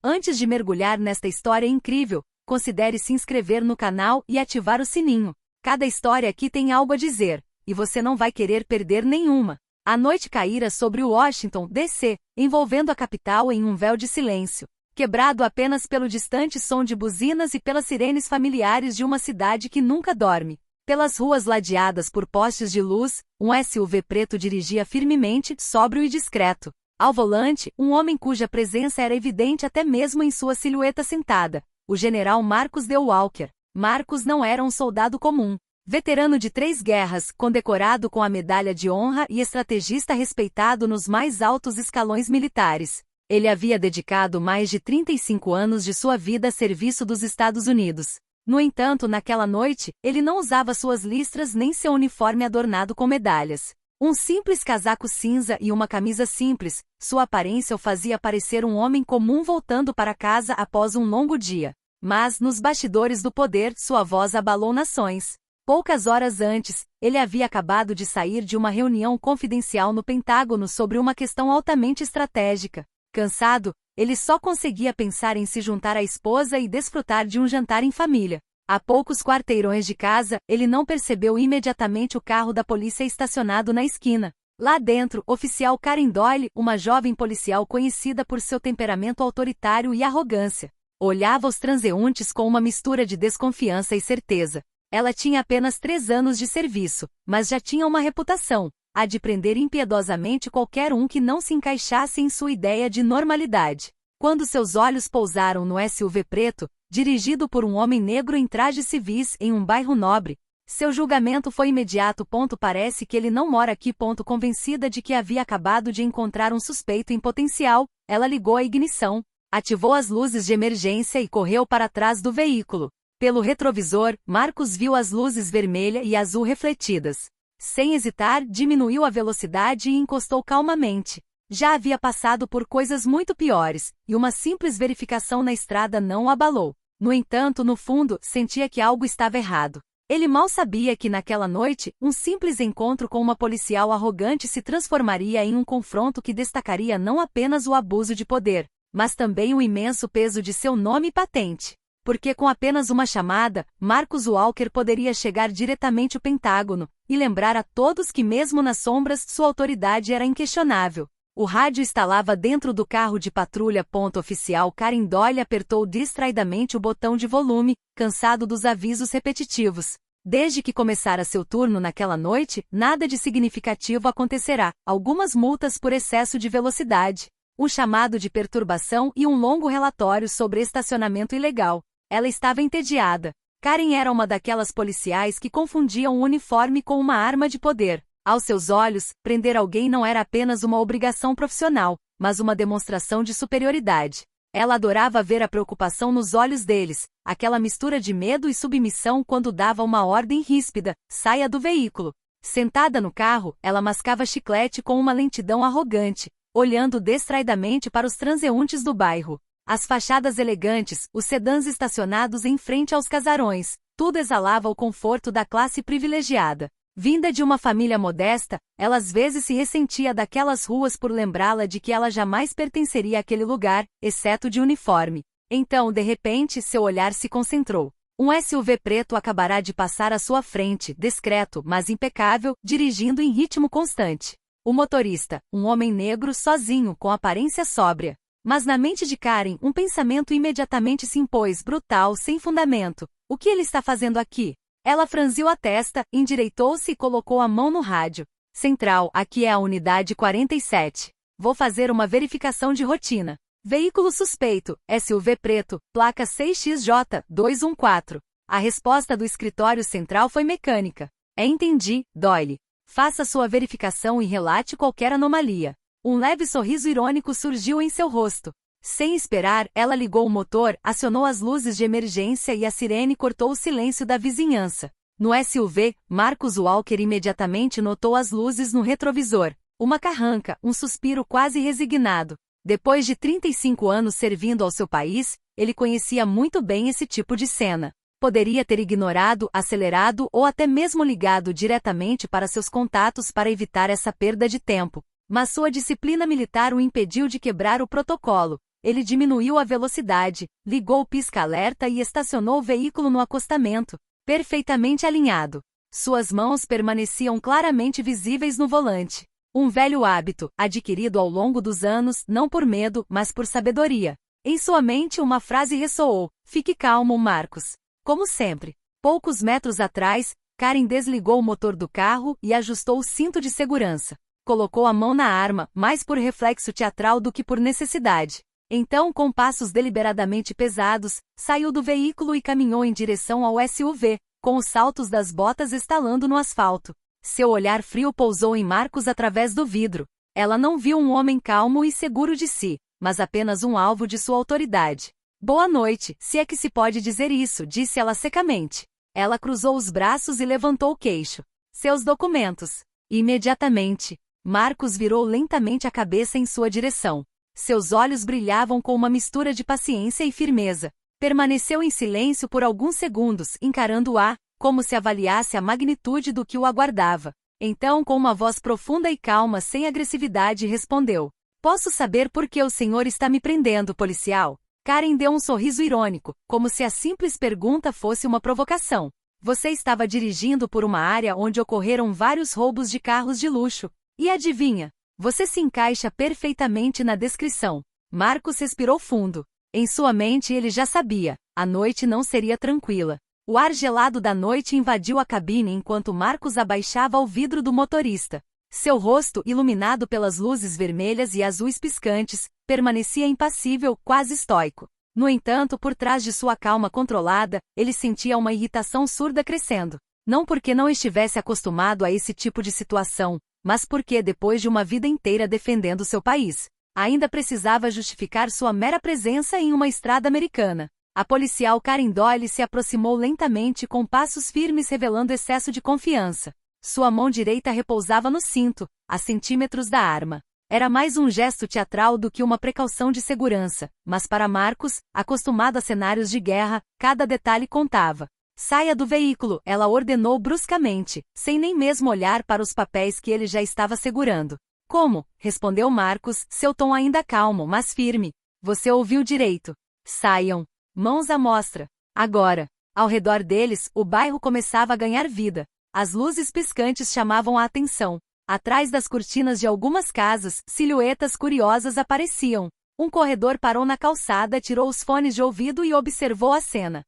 Antes de mergulhar nesta história incrível, considere se inscrever no canal e ativar o sininho. Cada história aqui tem algo a dizer, e você não vai querer perder nenhuma. A noite caíra sobre Washington, D.C., envolvendo a capital em um véu de silêncio, quebrado apenas pelo distante som de buzinas e pelas sirenes familiares de uma cidade que nunca dorme. Pelas ruas ladeadas por postes de luz, um SUV preto dirigia firmemente, sóbrio e discreto. Ao volante, um homem cuja presença era evidente até mesmo em sua silhueta sentada, o general Marcus D. Walker. Marcus não era um soldado comum. Veterano de 3 guerras, condecorado com a Medalha de Honra e estrategista respeitado nos mais altos escalões militares. Ele havia dedicado mais de 35 anos de sua vida a serviço dos Estados Unidos. No entanto, naquela noite, ele não usava suas listras nem seu uniforme adornado com medalhas. Um simples casaco cinza e uma camisa simples, sua aparência o fazia parecer um homem comum voltando para casa após um longo dia. Mas, nos bastidores do poder, sua voz abalou nações. Poucas horas antes, ele havia acabado de sair de uma reunião confidencial no Pentágono sobre uma questão altamente estratégica. Cansado, ele só conseguia pensar em se juntar à esposa e desfrutar de um jantar em família. A poucos quarteirões de casa, ele não percebeu imediatamente o carro da polícia estacionado na esquina. Lá dentro, oficial Karen Doyle, uma jovem policial conhecida por seu temperamento autoritário e arrogância, olhava os transeuntes com uma mistura de desconfiança e certeza. Ela tinha apenas 3 anos de serviço, mas já tinha uma reputação, a de prender impiedosamente qualquer um que não se encaixasse em sua ideia de normalidade. Quando seus olhos pousaram no SUV preto, dirigido por um homem negro em trajes civis em um bairro nobre, seu julgamento foi imediato. Parece que ele não mora aqui. Convencida de que havia acabado de encontrar um suspeito em potencial, ela ligou a ignição, ativou as luzes de emergência e correu para trás do veículo. Pelo retrovisor, Marcus viu as luzes vermelha e azul refletidas. Sem hesitar, diminuiu a velocidade e encostou calmamente. Já havia passado por coisas muito piores, e uma simples verificação na estrada não o abalou. No entanto, no fundo, sentia que algo estava errado. Ele mal sabia que naquela noite, um simples encontro com uma policial arrogante se transformaria em um confronto que destacaria não apenas o abuso de poder, mas também o imenso peso de seu nome e patente. Porque com apenas uma chamada, Marcus Walker poderia chegar diretamente ao Pentágono, e lembrar a todos que mesmo nas sombras sua autoridade era inquestionável. O rádio instalava dentro do carro de patrulha. Oficial Karen Doyle apertou distraidamente o botão de volume, cansado dos avisos repetitivos. Desde que começara seu turno naquela noite, nada de significativo acontecerá, algumas multas por excesso de velocidade, um chamado de perturbação e um longo relatório sobre estacionamento ilegal. Ela estava entediada. Karen era uma daquelas policiais que confundiam o uniforme com uma arma de poder. Aos seus olhos, prender alguém não era apenas uma obrigação profissional, mas uma demonstração de superioridade. Ela adorava ver a preocupação nos olhos deles, aquela mistura de medo e submissão quando dava uma ordem ríspida: saia do veículo. Sentada no carro, ela mascava chiclete com uma lentidão arrogante, olhando distraidamente para os transeuntes do bairro. As fachadas elegantes, os sedãs estacionados em frente aos casarões, tudo exalava o conforto da classe privilegiada. Vinda de uma família modesta, ela às vezes se ressentia daquelas ruas por lembrá-la de que ela jamais pertenceria àquele lugar, exceto de uniforme. Então, de repente, seu olhar se concentrou. Um SUV preto acabará de passar à sua frente, discreto, mas impecável, dirigindo em ritmo constante. O motorista, um homem negro sozinho, com aparência sóbria. Mas na mente de Karen, um pensamento imediatamente se impôs, brutal, sem fundamento. O que ele está fazendo aqui? Ela franziu a testa, endireitou-se e colocou a mão no rádio. Central, aqui é a unidade 47. Vou fazer uma verificação de rotina. Veículo suspeito, SUV preto, placa 6XJ214. A resposta do escritório central foi mecânica. Entendi, Doyle. Faça sua verificação e relate qualquer anomalia. Um leve sorriso irônico surgiu em seu rosto. Sem esperar, ela ligou o motor, acionou as luzes de emergência e a sirene cortou o silêncio da vizinhança. No SUV, Marcus Walker imediatamente notou as luzes no retrovisor. Uma carranca, um suspiro quase resignado. Depois de 35 anos servindo ao seu país, ele conhecia muito bem esse tipo de cena. Poderia ter ignorado, acelerado ou até mesmo ligado diretamente para seus contatos para evitar essa perda de tempo. Mas sua disciplina militar o impediu de quebrar o protocolo. Ele diminuiu a velocidade, ligou o pisca-alerta e estacionou o veículo no acostamento, perfeitamente alinhado. Suas mãos permaneciam claramente visíveis no volante. Um velho hábito, adquirido ao longo dos anos, não por medo, mas por sabedoria. Em sua mente uma frase ressoou: "Fique calmo, Marcos." Como sempre. Poucos metros atrás, Karen desligou o motor do carro e ajustou o cinto de segurança. Colocou a mão na arma, mais por reflexo teatral do que por necessidade. Então, com passos deliberadamente pesados, saiu do veículo e caminhou em direção ao SUV, com os saltos das botas estalando no asfalto. Seu olhar frio pousou em Marcos através do vidro. Ela não viu um homem calmo e seguro de si, mas apenas um alvo de sua autoridade. "Boa noite, se é que se pode dizer isso", disse ela secamente. Ela cruzou os braços e levantou o queixo. "Seus documentos." Imediatamente, Marcos virou lentamente a cabeça em sua direção. Seus olhos brilhavam com uma mistura de paciência e firmeza. Permaneceu em silêncio por alguns segundos, encarando-a, como se avaliasse a magnitude do que o aguardava. Então, com uma voz profunda e calma, sem agressividade, respondeu: "Posso saber por que o senhor está me prendendo, policial?" Karen deu um sorriso irônico, como se a simples pergunta fosse uma provocação. "Você estava dirigindo por uma área onde ocorreram vários roubos de carros de luxo. E adivinha? Você se encaixa perfeitamente na descrição." Marcos respirou fundo. Em sua mente ele já sabia, a noite não seria tranquila. O ar gelado da noite invadiu a cabine enquanto Marcos abaixava o vidro do motorista. Seu rosto, iluminado pelas luzes vermelhas e azuis piscantes, permanecia impassível, quase estoico. No entanto, por trás de sua calma controlada, ele sentia uma irritação surda crescendo. Não porque não estivesse acostumado a esse tipo de situação, mas porque, depois de uma vida inteira defendendo seu país, ainda precisava justificar sua mera presença em uma estrada americana. A policial Karen Doyle se aproximou lentamente com passos firmes, revelando excesso de confiança. Sua mão direita repousava no cinto, a centímetros da arma. Era mais um gesto teatral do que uma precaução de segurança, mas para Marcos, acostumado a cenários de guerra, cada detalhe contava. "Saia do veículo", ela ordenou bruscamente, sem nem mesmo olhar para os papéis que ele já estava segurando. "Como?", respondeu Marcos, seu tom ainda calmo, mas firme. "Você ouviu direito. Saiam." Mãos à mostra. Agora. Ao redor deles, o bairro começava a ganhar vida. As luzes piscantes chamavam a atenção. Atrás das cortinas de algumas casas, silhuetas curiosas apareciam. Um corredor parou na calçada, tirou os fones de ouvido e observou a cena.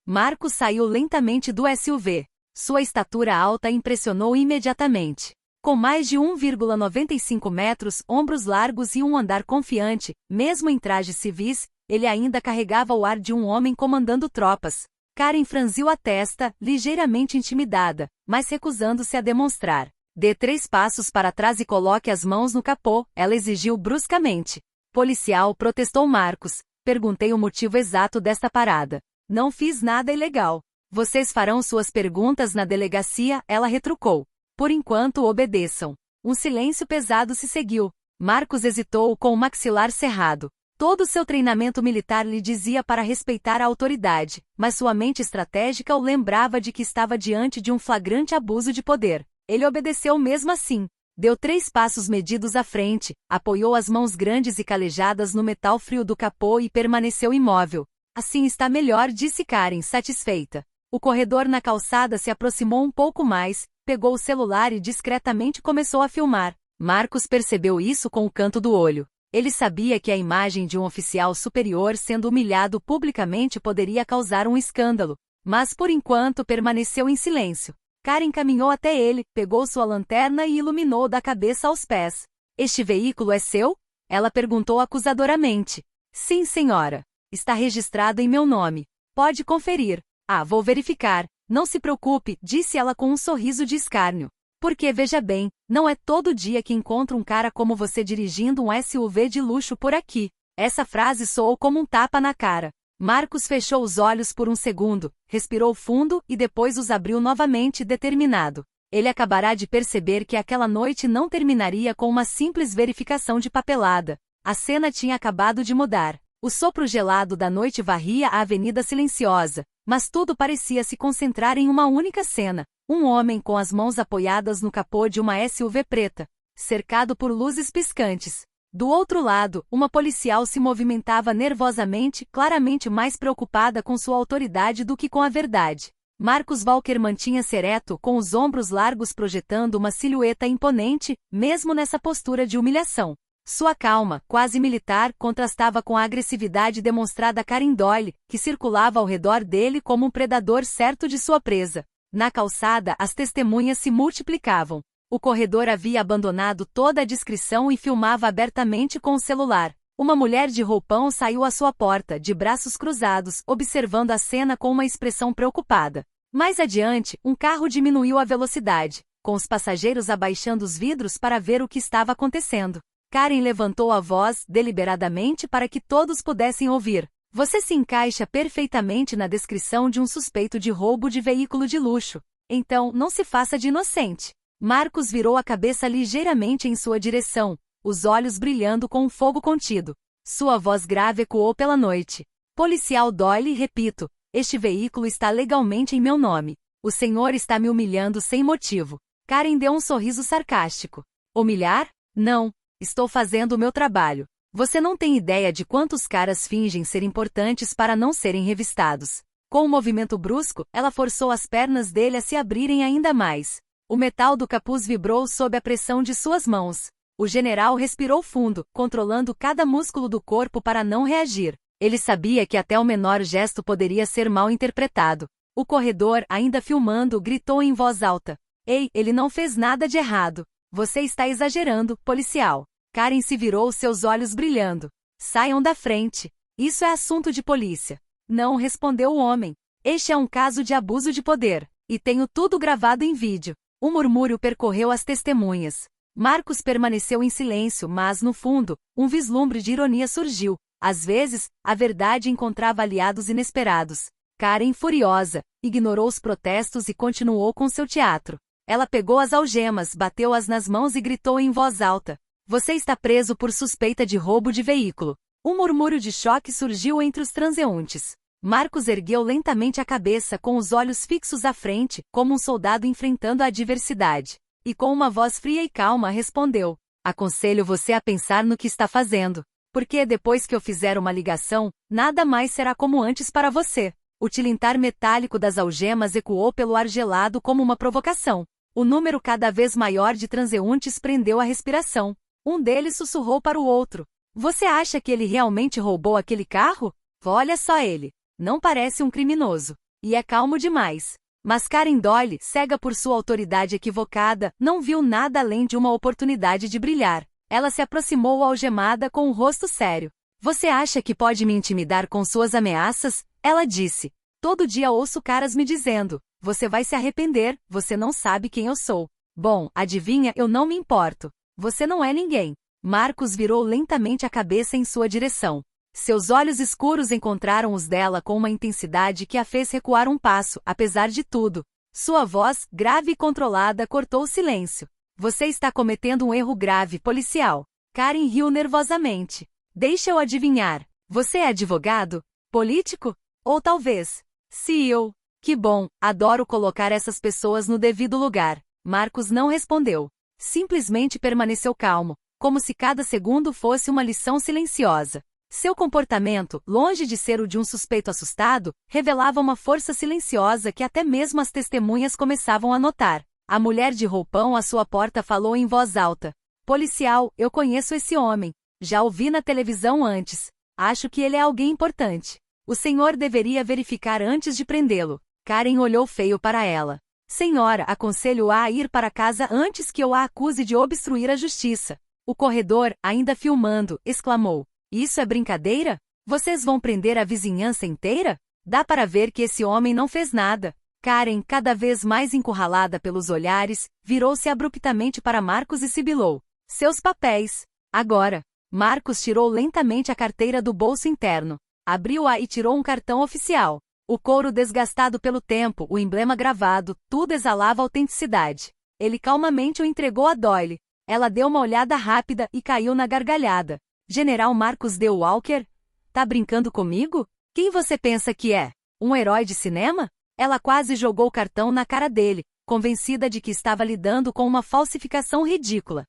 Marcos saiu lentamente do SUV. Sua estatura alta impressionou imediatamente. Com mais de 1,95 metros, ombros largos e um andar confiante, mesmo em trajes civis, ele ainda carregava o ar de um homem comandando tropas. Karen franziu a testa, ligeiramente intimidada, mas recusando-se a demonstrar. "Dê 3 passos para trás e coloque as mãos no capô", ela exigiu bruscamente. "Policial", protestou Marcos. "Perguntei o motivo exato desta parada. Não fiz nada ilegal." "Vocês farão suas perguntas na delegacia", ela retrucou. "Por enquanto, obedeçam." Um silêncio pesado se seguiu. Marcos hesitou com o maxilar cerrado. Todo seu treinamento militar lhe dizia para respeitar a autoridade, mas sua mente estratégica o lembrava de que estava diante de um flagrante abuso de poder. Ele obedeceu mesmo assim. Deu 3 passos medidos à frente, apoiou as mãos grandes e calejadas no metal frio do capô e permaneceu imóvel. "Assim está melhor", disse Karen, satisfeita. O corredor na calçada se aproximou um pouco mais, pegou o celular e discretamente começou a filmar. Marcos percebeu isso com o canto do olho. Ele sabia que a imagem de um oficial superior sendo humilhado publicamente poderia causar um escândalo, mas por enquanto permaneceu em silêncio. Karen caminhou até ele, pegou sua lanterna e iluminou da cabeça aos pés. "Este veículo é seu?", ela perguntou acusadoramente. "Sim, senhora. Está registrado em meu nome. Pode conferir." "Ah, vou verificar. Não se preocupe", disse ela com um sorriso de escárnio. "Porque, veja bem, não é todo dia que encontro um cara como você dirigindo um SUV de luxo por aqui." Essa frase soou como um tapa na cara. Marcos fechou os olhos por um segundo, respirou fundo e depois os abriu novamente, determinado. Ele acabará de perceber que aquela noite não terminaria com uma simples verificação de papelada. A cena tinha acabado de mudar. O sopro gelado da noite varria a avenida silenciosa, mas tudo parecia se concentrar em uma única cena. Um homem com as mãos apoiadas no capô de uma SUV preta, cercado por luzes piscantes. Do outro lado, uma policial se movimentava nervosamente, claramente mais preocupada com sua autoridade do que com a verdade. Marcus Walker mantinha-se ereto, com os ombros largos projetando uma silhueta imponente, mesmo nessa postura de humilhação. Sua calma, quase militar, contrastava com a agressividade demonstrada a Karen Doyle, que circulava ao redor dele como um predador certo de sua presa. Na calçada, as testemunhas se multiplicavam. O corredor havia abandonado toda a discrição e filmava abertamente com o celular. Uma mulher de roupão saiu à sua porta, de braços cruzados, observando a cena com uma expressão preocupada. Mais adiante, um carro diminuiu a velocidade, com os passageiros abaixando os vidros para ver o que estava acontecendo. Karen levantou a voz, deliberadamente, para que todos pudessem ouvir. Você se encaixa perfeitamente na descrição de um suspeito de roubo de veículo de luxo. Então, não se faça de inocente. Marcus virou a cabeça ligeiramente em sua direção, os olhos brilhando com um fogo contido. Sua voz grave ecoou pela noite. Policial Doyle, repito, este veículo está legalmente em meu nome. O senhor está me humilhando sem motivo. Karen deu um sorriso sarcástico. Humilhar? Não. Estou fazendo o meu trabalho. Você não tem ideia de quantos caras fingem ser importantes para não serem revistados. Com um movimento brusco, ela forçou as pernas dele a se abrirem ainda mais. O metal do capuz vibrou sob a pressão de suas mãos. O general respirou fundo, controlando cada músculo do corpo para não reagir. Ele sabia que até o menor gesto poderia ser mal interpretado. O corredor, ainda filmando, gritou em voz alta. Ei, ele não fez nada de errado. Você está exagerando, policial. Karen se virou, seus olhos brilhando. Saiam da frente. Isso é assunto de polícia. Não, respondeu o homem. Este é um caso de abuso de poder. E tenho tudo gravado em vídeo. Um murmúrio percorreu as testemunhas. Marcus permaneceu em silêncio, mas, no fundo, um vislumbre de ironia surgiu. Às vezes, a verdade encontrava aliados inesperados. Karen, furiosa, ignorou os protestos e continuou com seu teatro. Ela pegou as algemas, bateu-as nas mãos e gritou em voz alta. Você está preso por suspeita de roubo de veículo. Um murmúrio de choque surgiu entre os transeuntes. Marcus ergueu lentamente a cabeça com os olhos fixos à frente, como um soldado enfrentando a adversidade. E com uma voz fria e calma respondeu. Aconselho você a pensar no que está fazendo. Porque depois que eu fizer uma ligação, nada mais será como antes para você. O tilintar metálico das algemas ecoou pelo ar gelado como uma provocação. O número cada vez maior de transeuntes prendeu a respiração. Um deles sussurrou para o outro. Você acha que ele realmente roubou aquele carro? Olha só ele. Não parece um criminoso. E é calmo demais. Mas Karen Doyle, cega por sua autoridade equivocada, não viu nada além de uma oportunidade de brilhar. Ela se aproximou algemada com o rosto sério. Você acha que pode me intimidar com suas ameaças? Ela disse. Todo dia ouço caras me dizendo. Você vai se arrepender, você não sabe quem eu sou. Bom, adivinha, eu não me importo. Você não é ninguém. Marcus virou lentamente a cabeça em sua direção. Seus olhos escuros encontraram os dela com uma intensidade que a fez recuar um passo, apesar de tudo. Sua voz, grave e controlada, cortou o silêncio. Você está cometendo um erro grave, policial. Karen riu nervosamente. Deixa eu adivinhar. Você é advogado? Político? Ou talvez CEO? Que bom, adoro colocar essas pessoas no devido lugar. Marcus não respondeu. Simplesmente permaneceu calmo, como se cada segundo fosse uma lição silenciosa. Seu comportamento, longe de ser o de um suspeito assustado, revelava uma força silenciosa que até mesmo as testemunhas começavam a notar. A mulher de roupão à sua porta falou em voz alta. Policial, eu conheço esse homem. Já o vi na televisão antes. Acho que ele é alguém importante. O senhor deveria verificar antes de prendê-lo. Karen olhou feio para ela. Senhora, aconselho-a a ir para casa antes que eu a acuse de obstruir a justiça. O corredor, ainda filmando, exclamou. Isso é brincadeira? Vocês vão prender a vizinhança inteira? Dá para ver que esse homem não fez nada. Karen, cada vez mais encurralada pelos olhares, virou-se abruptamente para Marcus e sibilou. Seus papéis. Agora. Marcus tirou lentamente a carteira do bolso interno. Abriu-a e tirou um cartão oficial. O couro desgastado pelo tempo, o emblema gravado, tudo exalava autenticidade. Ele calmamente o entregou a Doyle. Ela deu uma olhada rápida e caiu na gargalhada. General Marcus D. Walker? Tá brincando comigo? Quem você pensa que é? Um herói de cinema? Ela quase jogou o cartão na cara dele, convencida de que estava lidando com uma falsificação ridícula.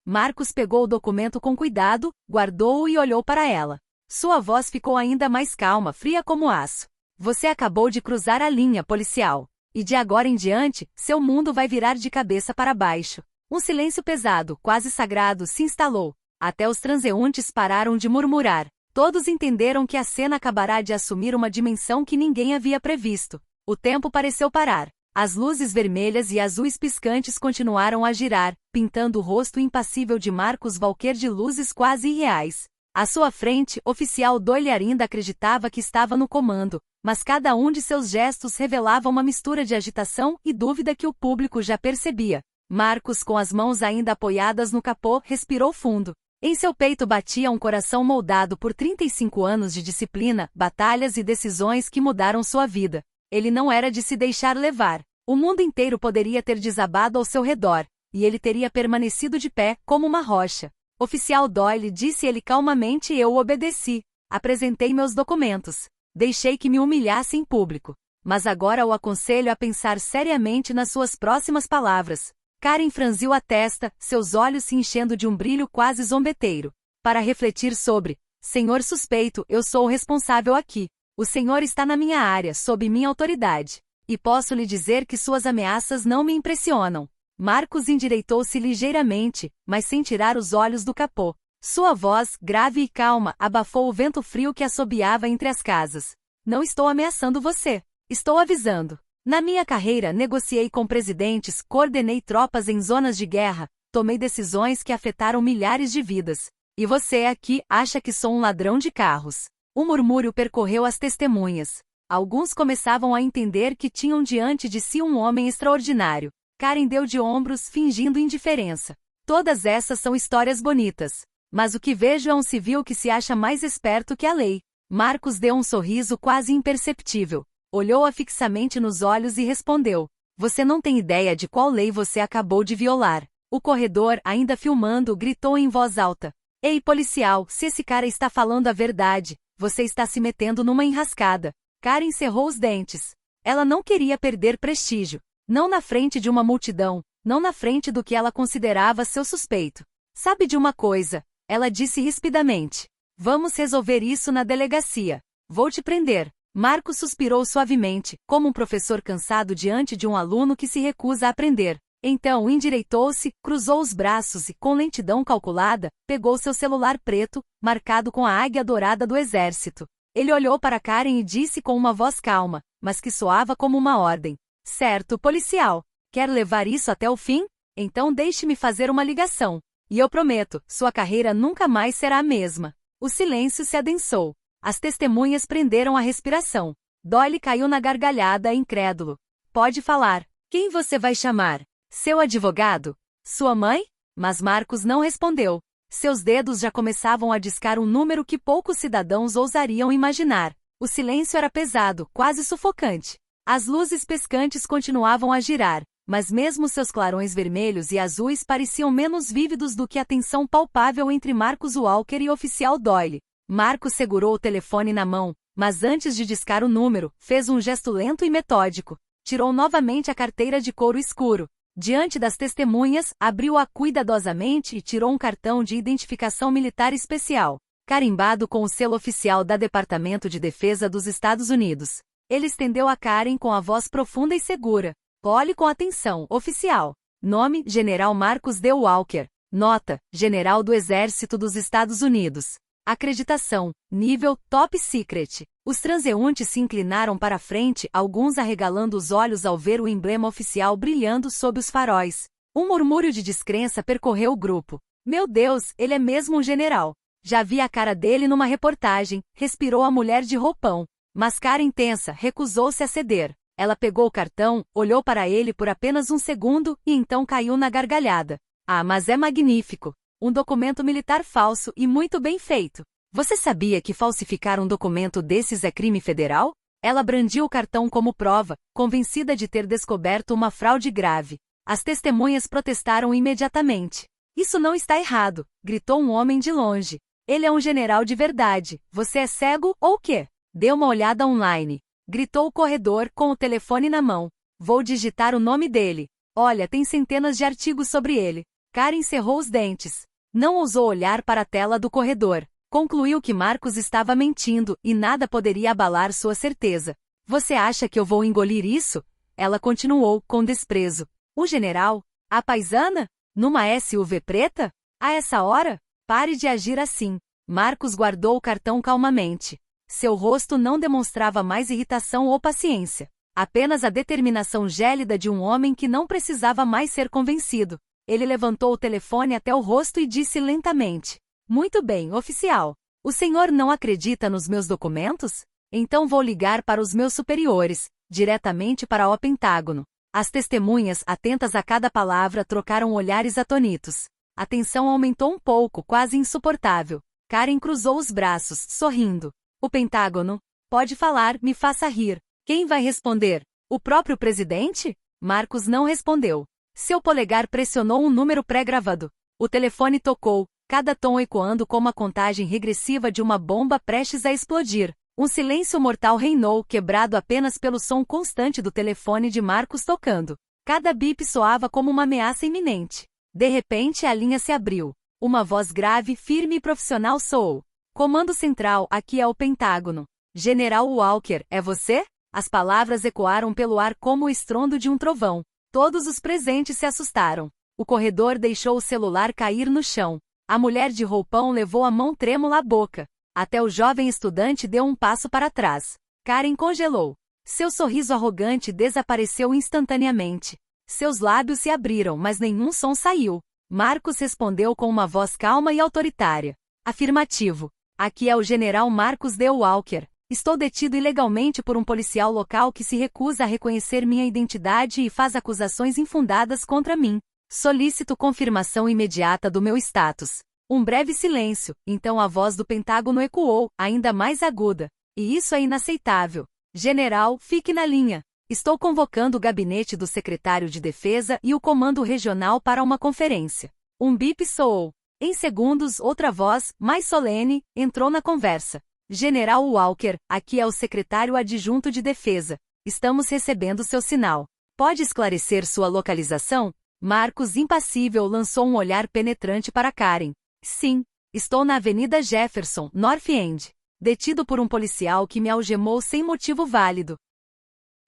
Marcos pegou o documento com cuidado, guardou-o e olhou para ela. Sua voz ficou ainda mais calma, fria como aço. Você acabou de cruzar a linha, policial. E de agora em diante, seu mundo vai virar de cabeça para baixo. Um silêncio pesado, quase sagrado, se instalou. Até os transeuntes pararam de murmurar. Todos entenderam que a cena acabará de assumir uma dimensão que ninguém havia previsto. O tempo pareceu parar. As luzes vermelhas e azuis piscantes continuaram a girar, pintando o rosto impassível de Marcos Walker de luzes quase irreais. À sua frente, oficial Doyle ainda acreditava que estava no comando, mas cada um de seus gestos revelava uma mistura de agitação e dúvida que o público já percebia. Marcos, com as mãos ainda apoiadas no capô, respirou fundo. Em seu peito batia um coração moldado por 35 anos de disciplina, batalhas e decisões que mudaram sua vida. Ele não era de se deixar levar. O mundo inteiro poderia ter desabado ao seu redor, e ele teria permanecido de pé, como uma rocha. Oficial Doyle, disse ele calmamente, e eu obedeci. Apresentei meus documentos. Deixei que me humilhasse em público. Mas agora o aconselho a pensar seriamente nas suas próximas palavras. Karen franziu a testa, seus olhos se enchendo de um brilho quase zombeteiro. Para refletir sobre, senhor suspeito, eu sou o responsável aqui. O senhor está na minha área, sob minha autoridade. E posso lhe dizer que suas ameaças não me impressionam. Marcos endireitou-se ligeiramente, mas sem tirar os olhos do capô. Sua voz, grave e calma, abafou o vento frio que assobiava entre as casas. Não estou ameaçando você. Estou avisando. Na minha carreira, negociei com presidentes, coordenei tropas em zonas de guerra, tomei decisões que afetaram milhares de vidas. E você aqui acha que sou um ladrão de carros. Um murmúrio percorreu as testemunhas. Alguns começavam a entender que tinham diante de si um homem extraordinário. Karen deu de ombros, fingindo indiferença. Todas essas são histórias bonitas. Mas o que vejo é um civil que se acha mais esperto que a lei. Marcos deu um sorriso quase imperceptível. Olhou-a fixamente nos olhos e respondeu. Você não tem ideia de qual lei você acabou de violar. O corredor, ainda filmando, gritou em voz alta. Ei, policial, se esse cara está falando a verdade, você está se metendo numa enrascada. Karen cerrou os dentes. Ela não queria perder prestígio. Não na frente de uma multidão, não na frente do que ela considerava seu suspeito. Sabe de uma coisa? Ela disse rispidamente. Vamos resolver isso na delegacia. Vou te prender. Marcos suspirou suavemente, como um professor cansado diante de um aluno que se recusa a aprender. Então endireitou-se, cruzou os braços e, com lentidão calculada, pegou seu celular preto, marcado com a águia dourada do exército. Ele olhou para Karen e disse com uma voz calma, mas que soava como uma ordem. Certo, policial. Quer levar isso até o fim? Então deixe-me fazer uma ligação. E eu prometo, sua carreira nunca mais será a mesma. O silêncio se adensou. As testemunhas prenderam a respiração. Doyle caiu na gargalhada, incrédulo. Pode falar. Quem você vai chamar? Seu advogado? Sua mãe? Mas Marcos não respondeu. Seus dedos já começavam a discar um número que poucos cidadãos ousariam imaginar. O silêncio era pesado, quase sufocante. As luzes piscantes continuavam a girar, mas mesmo seus clarões vermelhos e azuis pareciam menos vívidos do que a tensão palpável entre Marcos Walker e o oficial Doyle. Marcos segurou o telefone na mão, mas antes de discar o número, fez um gesto lento e metódico. Tirou novamente a carteira de couro escuro. Diante das testemunhas, abriu-a cuidadosamente e tirou um cartão de identificação militar especial, carimbado com o selo oficial da Departamento de Defesa dos Estados Unidos. Ele estendeu a Karen com a voz profunda e segura. Olhe com atenção, oficial. Nome, General Marcos D. Walker. Nota, General do Exército dos Estados Unidos. Acreditação, nível Top Secret. Os transeuntes se inclinaram para a frente, alguns arregalando os olhos ao ver o emblema oficial brilhando sob os faróis. Um murmúrio de descrença percorreu o grupo. Meu Deus, ele é mesmo um general. Já vi a cara dele numa reportagem, respirou a mulher de roupão. Mas Karen tensa, recusou-se a ceder. Ela pegou o cartão, olhou para ele por apenas um segundo e então caiu na gargalhada. Ah, mas é magnífico. Um documento militar falso e muito bem feito. Você sabia que falsificar um documento desses é crime federal? Ela brandiu o cartão como prova, convencida de ter descoberto uma fraude grave. As testemunhas protestaram imediatamente. Isso não está errado, gritou um homem de longe. Ele é um general de verdade. Você é cego ou quê? Dê uma olhada online. Gritou o corredor com o telefone na mão. Vou digitar o nome dele. Olha, tem centenas de artigos sobre ele. Karen cerrou os dentes. Não ousou olhar para a tela do corredor. Concluiu que Marcos estava mentindo e nada poderia abalar sua certeza. Você acha que eu vou engolir isso? Ela continuou, com desprezo. O general? A paisana? Numa SUV preta? A essa hora? Pare de agir assim. Marcos guardou o cartão calmamente. Seu rosto não demonstrava mais irritação ou paciência. Apenas a determinação gélida de um homem que não precisava mais ser convencido. Ele levantou o telefone até o rosto e disse lentamente. Muito bem, oficial. O senhor não acredita nos meus documentos? Então vou ligar para os meus superiores, diretamente para o Pentágono. As testemunhas, atentas a cada palavra, trocaram olhares atonitos. A tensão aumentou um pouco, quase insuportável. Karen cruzou os braços, sorrindo. O Pentágono? Pode falar, me faça rir. Quem vai responder? O próprio presidente? Marcos não respondeu. Seu polegar pressionou um número pré-gravado. O telefone tocou, cada tom ecoando como a contagem regressiva de uma bomba prestes a explodir. Um silêncio mortal reinou, quebrado apenas pelo som constante do telefone de Marcos tocando. Cada bip soava como uma ameaça iminente. De repente a linha se abriu. Uma voz grave, firme e profissional soou. Comando Central, aqui é o Pentágono. General Walker, é você? As palavras ecoaram pelo ar como o estrondo de um trovão. Todos os presentes se assustaram. O corredor deixou o celular cair no chão. A mulher de roupão levou a mão trêmula à boca. Até o jovem estudante deu um passo para trás. Karen congelou. Seu sorriso arrogante desapareceu instantaneamente. Seus lábios se abriram, mas nenhum som saiu. Marcos respondeu com uma voz calma e autoritária. Afirmativo. Aqui é o general Marcos D. Walker. Estou detido ilegalmente por um policial local que se recusa a reconhecer minha identidade e faz acusações infundadas contra mim. Solicito confirmação imediata do meu status. Um breve silêncio, então a voz do Pentágono ecoou, ainda mais aguda. E isso é inaceitável. General, fique na linha. Estou convocando o gabinete do secretário de Defesa e o comando regional para uma conferência. Um bip soou. Em segundos, outra voz, mais solene, entrou na conversa. General Walker, aqui é o secretário adjunto de Defesa. Estamos recebendo seu sinal. Pode esclarecer sua localização? Marcos, impassível, lançou um olhar penetrante para Karen. Sim, estou na Avenida Jefferson, North End. Detido por um policial que me algemou sem motivo válido.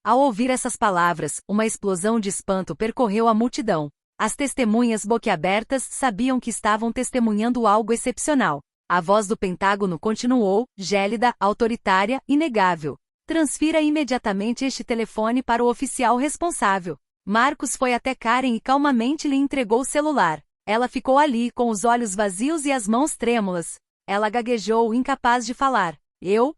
Ao ouvir essas palavras, uma explosão de espanto percorreu a multidão. As testemunhas boquiabertas sabiam que estavam testemunhando algo excepcional. A voz do Pentágono continuou, gélida, autoritária, inegável. Transfira imediatamente este telefone para o oficial responsável. Marcos foi até Karen e calmamente lhe entregou o celular. Ela ficou ali, com os olhos vazios e as mãos trêmulas. Ela gaguejou, incapaz de falar. Eu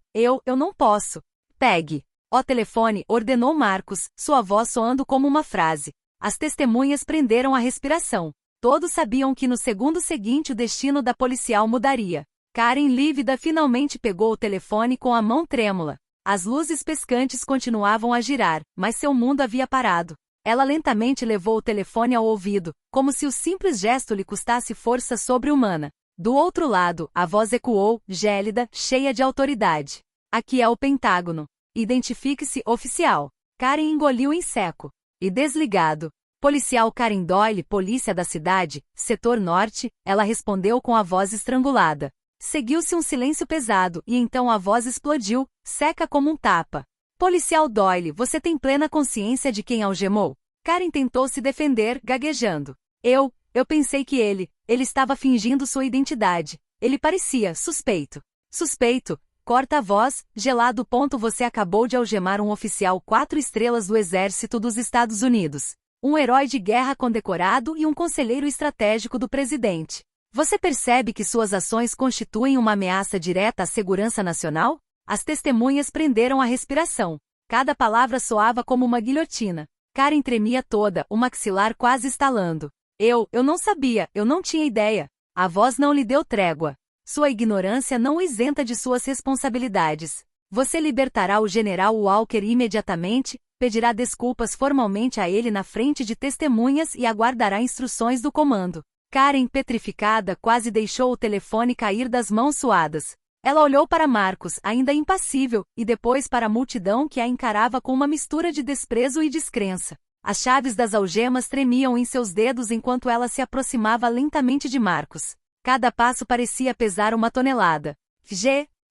não posso. Pegue. Ó telefone, ordenou Marcos, sua voz soando como uma frase. As testemunhas prenderam a respiração. Todos sabiam que no segundo seguinte o destino da policial mudaria. Karen, lívida, finalmente pegou o telefone com a mão trêmula. As luzes piscantes continuavam a girar, mas seu mundo havia parado. Ela lentamente levou o telefone ao ouvido, como se o simples gesto lhe custasse força sobre-humana. Do outro lado, a voz ecoou, gélida, cheia de autoridade. Aqui é o Pentágono. Identifique-se, oficial. Karen engoliu em seco. E desligado. Policial Karen Doyle, polícia da cidade, setor norte, ela respondeu com a voz estrangulada. Seguiu-se um silêncio pesado e então a voz explodiu, seca como um tapa. Policial Doyle, você tem plena consciência de quem algemou? Karen tentou se defender, gaguejando. Eu pensei que ele estava fingindo sua identidade. Ele parecia suspeito. Suspeito? Corta a voz, gelado. Você acabou de algemar um oficial 4 estrelas do Exército dos Estados Unidos. Um herói de guerra condecorado e um conselheiro estratégico do presidente. Você percebe que suas ações constituem uma ameaça direta à segurança nacional? As testemunhas prenderam a respiração. Cada palavra soava como uma guilhotina. Karen tremia toda, o maxilar quase estalando. Eu não sabia, eu não tinha ideia. A voz não lhe deu trégua. Sua ignorância não o isenta de suas responsabilidades. Você libertará o general Walker imediatamente, pedirá desculpas formalmente a ele na frente de testemunhas e aguardará instruções do comando. Karen, petrificada, quase deixou o telefone cair das mãos suadas. Ela olhou para Marcos, ainda impassível, e depois para a multidão que a encarava com uma mistura de desprezo e descrença. As chaves das algemas tremiam em seus dedos enquanto ela se aproximava lentamente de Marcus. Cada passo parecia pesar uma tonelada.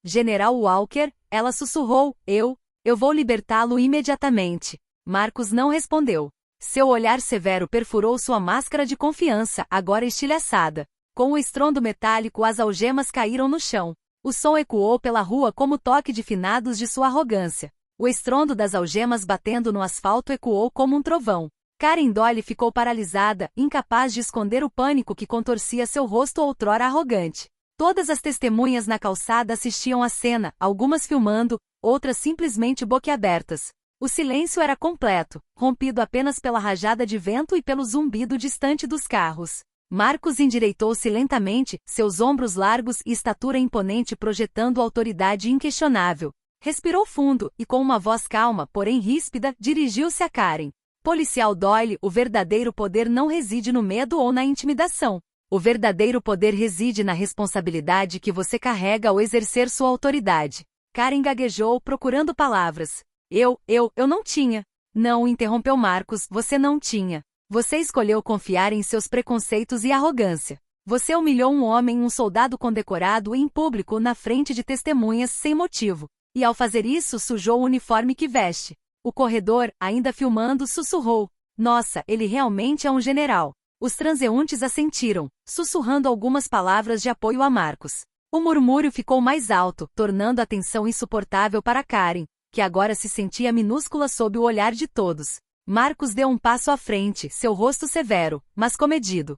General Walker, ela sussurrou, eu vou libertá-lo imediatamente. Marcus não respondeu. Seu olhar severo perfurou sua máscara de confiança, agora estilhaçada. Com o estrondo metálico, as algemas caíram no chão. O som ecoou pela rua como toque de finados de sua arrogância. O estrondo das algemas batendo no asfalto ecoou como um trovão. Karen Doyle ficou paralisada, incapaz de esconder o pânico que contorcia seu rosto outrora arrogante. Todas as testemunhas na calçada assistiam à cena, algumas filmando, outras simplesmente boquiabertas. O silêncio era completo, rompido apenas pela rajada de vento e pelo zumbido distante dos carros. Marcus endireitou-se lentamente, seus ombros largos e estatura imponente projetando autoridade inquestionável. Respirou fundo e, com uma voz calma, porém ríspida, dirigiu-se a Karen. Policial Doyle, o verdadeiro poder não reside no medo ou na intimidação. O verdadeiro poder reside na responsabilidade que você carrega ao exercer sua autoridade. Karen gaguejou, procurando palavras. Eu não tinha. Não, interrompeu Marcus, você não tinha. Você escolheu confiar em seus preconceitos e arrogância. Você humilhou um homem, um soldado condecorado em público na frente de testemunhas sem motivo. E ao fazer isso sujou o uniforme que veste. O corredor, ainda filmando, sussurrou. Nossa, ele realmente é um general. Os transeuntes assentiram, sussurrando algumas palavras de apoio a Marcus. O murmúrio ficou mais alto, tornando a tensão insuportável para Karen, que agora se sentia minúscula sob o olhar de todos. Marcus deu um passo à frente, seu rosto severo, mas comedido.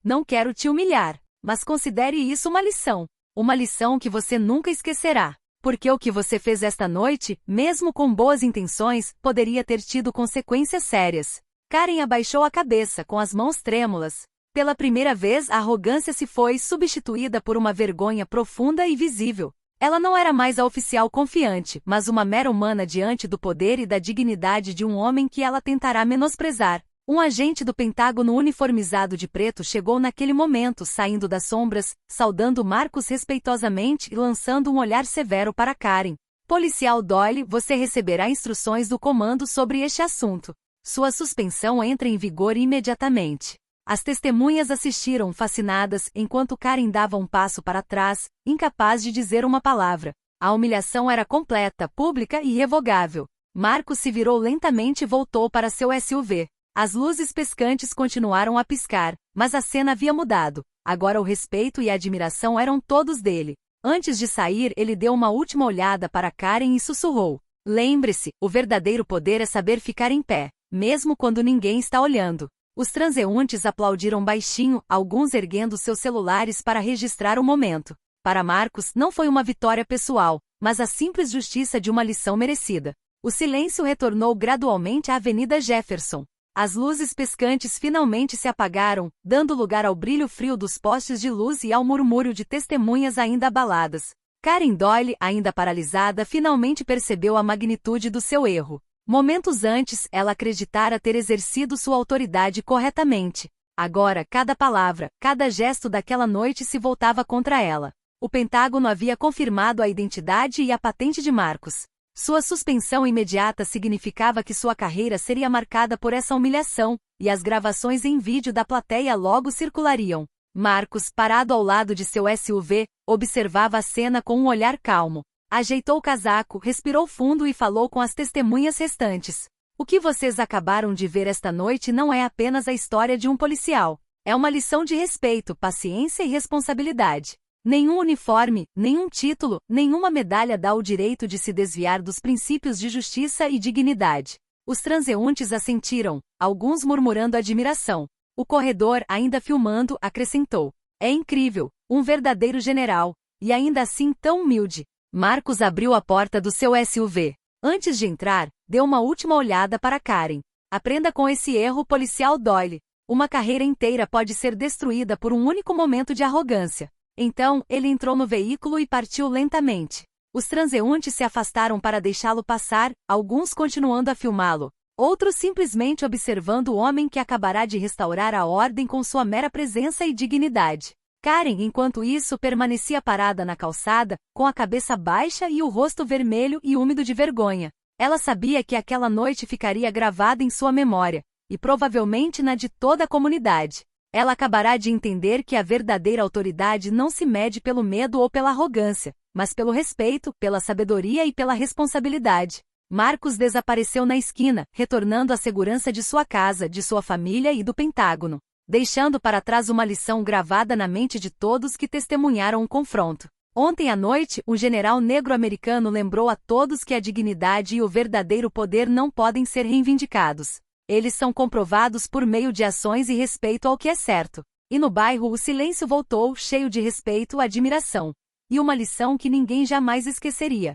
Não quero te humilhar, mas considere isso uma lição. Uma lição que você nunca esquecerá. Porque o que você fez esta noite, mesmo com boas intenções, poderia ter tido consequências sérias. Karen abaixou a cabeça, com as mãos trêmulas. Pela primeira vez, a arrogância se foi substituída por uma vergonha profunda e visível. Ela não era mais a oficial confiante, mas uma mera humana diante do poder e da dignidade de um homem que ela tentará menosprezar. Um agente do Pentágono uniformizado de preto chegou naquele momento, saindo das sombras, saudando Marcus respeitosamente e lançando um olhar severo para Karen. Policial Doyle, você receberá instruções do comando sobre este assunto. Sua suspensão entra em vigor imediatamente. As testemunhas assistiram fascinadas, enquanto Karen dava um passo para trás, incapaz de dizer uma palavra. A humilhação era completa, pública e irrevogável. Marcus se virou lentamente e voltou para seu SUV. As luzes piscantes continuaram a piscar, mas a cena havia mudado. Agora o respeito e a admiração eram todos dele. Antes de sair, ele deu uma última olhada para Karen e sussurrou. Lembre-se, o verdadeiro poder é saber ficar em pé, mesmo quando ninguém está olhando. Os transeuntes aplaudiram baixinho, alguns erguendo seus celulares para registrar o momento. Para Marcus, não foi uma vitória pessoal, mas a simples justiça de uma lição merecida. O silêncio retornou gradualmente à Avenida Jefferson. As luzes piscantes finalmente se apagaram, dando lugar ao brilho frio dos postes de luz e ao murmúrio de testemunhas ainda abaladas. Karen Doyle, ainda paralisada, finalmente percebeu a magnitude do seu erro. Momentos antes, ela acreditara ter exercido sua autoridade corretamente. Agora, cada palavra, cada gesto daquela noite se voltava contra ela. O Pentágono havia confirmado a identidade e a patente de Marcus. Sua suspensão imediata significava que sua carreira seria marcada por essa humilhação, e as gravações em vídeo da plateia logo circulariam. Marcus, parado ao lado de seu SUV, observava a cena com um olhar calmo. Ajeitou o casaco, respirou fundo e falou com as testemunhas restantes. O que vocês acabaram de ver esta noite não é apenas a história de um policial. É uma lição de respeito, paciência e responsabilidade. Nenhum uniforme, nenhum título, nenhuma medalha dá o direito de se desviar dos princípios de justiça e dignidade. Os transeuntes assentiram, alguns murmurando admiração. O corredor, ainda filmando, acrescentou. É incrível, um verdadeiro general, e ainda assim tão humilde. Marcus abriu a porta do seu SUV. Antes de entrar, deu uma última olhada para Karen. Aprenda com esse erro, policial Doyle. Uma carreira inteira pode ser destruída por um único momento de arrogância. Então, ele entrou no veículo e partiu lentamente. Os transeuntes se afastaram para deixá-lo passar, alguns continuando a filmá-lo, outros simplesmente observando o homem que acabará de restaurar a ordem com sua mera presença e dignidade. Karen, enquanto isso, permanecia parada na calçada, com a cabeça baixa e o rosto vermelho e úmido de vergonha. Ela sabia que aquela noite ficaria gravada em sua memória, e provavelmente na de toda a comunidade. Ela acabará de entender que a verdadeira autoridade não se mede pelo medo ou pela arrogância, mas pelo respeito, pela sabedoria e pela responsabilidade. Marcus desapareceu na esquina, retornando à segurança de sua casa, de sua família e do Pentágono, deixando para trás uma lição gravada na mente de todos que testemunharam o confronto. Ontem à noite, um general negro-americano lembrou a todos que a dignidade e o verdadeiro poder não podem ser reivindicados. Eles são comprovados por meio de ações e respeito ao que é certo. E no bairro o silêncio voltou, cheio de respeito e admiração. E uma lição que ninguém jamais esqueceria.